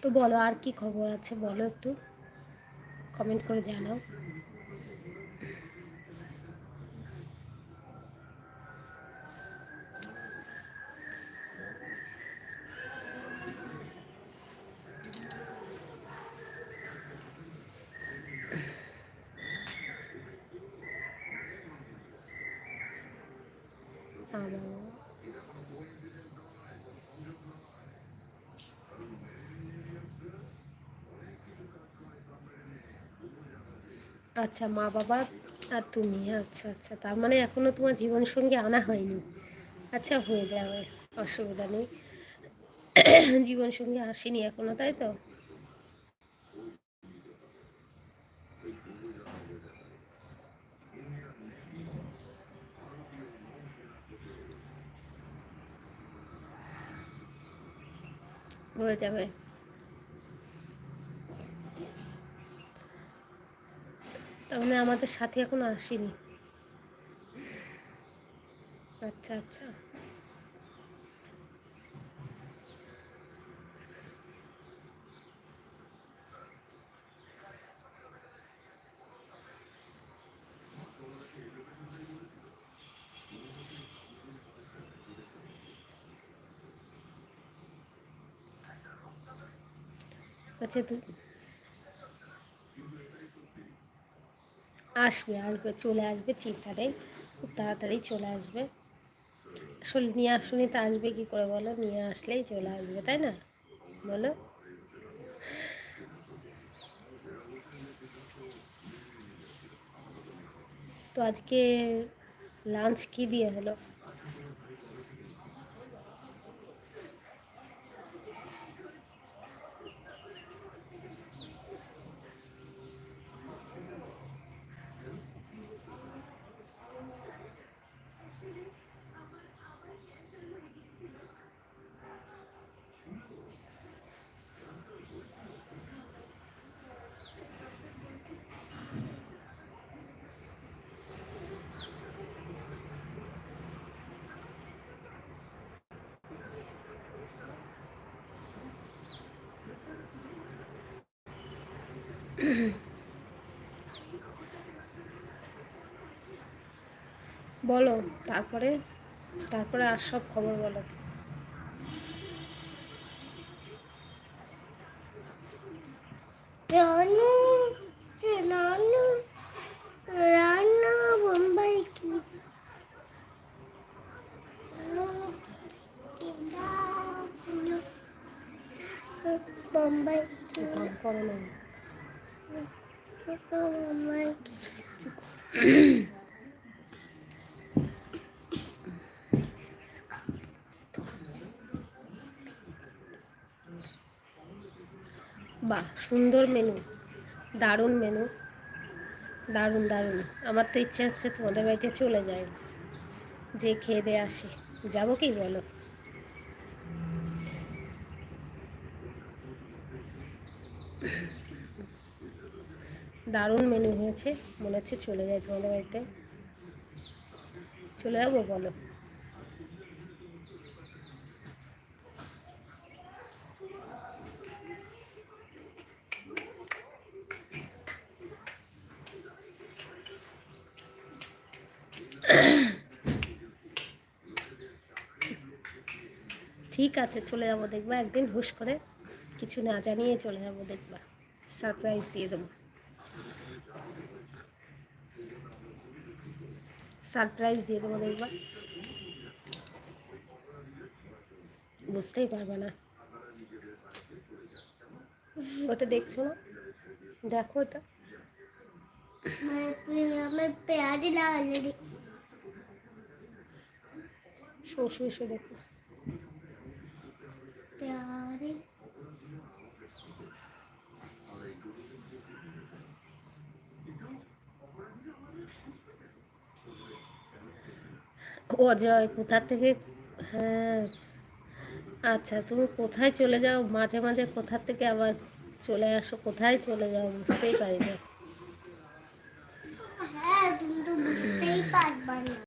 তো বলো আর কি খবর আছে, বলো একটু কমেন্ট করে জানাও। আচ্ছা, মা বাবা আর তুমি, আচ্ছা আচ্ছা, তার মানে এখনো তোমার জীবনসঙ্গী আনা হয়নি। আচ্ছা, হয়ে যাবে, অসুবিধা নেই। জীবনসঙ্গী আসেনি এখনো, তাই তো? হয়ে যাবে। তার মানে আমাদের সাথে এখনো আসেনি। আচ্ছা আচ্ছা। আচ্ছা, আসবে আসবে, চলে আসবে, চিন্তা নেই, খুব তাড়াতাড়ি চলে আসবে। আসলে নিয়ে আসুনি তো আসবে কী করে বলো, নিয়ে আসলেই চলে আসবে, তাই না? বলো। তো আজকে লাঞ্চ কি দিয়ে হলো? বলো, তারপরে তারপরে আর সব খবর বলো। রান্না রান্না রান্না বোম্বাই কি বোম্বাই কাম করো না। বোম্বাই বাহ, সুন্দর মেনু, দারুণ মেনু, দারুণ দারুণ। আমার তো ইচ্ছে হচ্ছে তোমাদের বাড়িতে চলে যায়, যে খেয়ে দিয়ে আসি। যাবো কি বলো? দারুণ মেনু হয়েছে, মনে হচ্ছে চলে যায় তোমাদের বাড়িতে। চলে যাবো বলো? ঠিক আছে, চলে যাবো, দেখবা একদিন হুশ করে, কিছু না জানিয়ে চলে যাবো, দেখবা সারপ্রাইজ দিয়ে দেবো, সারপ্রাইজ দিয়ে দেবো, দেখবা বুঝতেই পারবে না। ওটা দেখছো না? দেখো ওটা। मैं प्याज डाल रही শো দেখো। प्याज অজয় কোথা থেকে? হ্যাঁ। আচ্ছা, তুমি কোথায় চলে যাও মাঝে মাঝে, কোথা থেকে আবার চলে আসো, কোথায় চলে যাও বুঝতেই পারি না।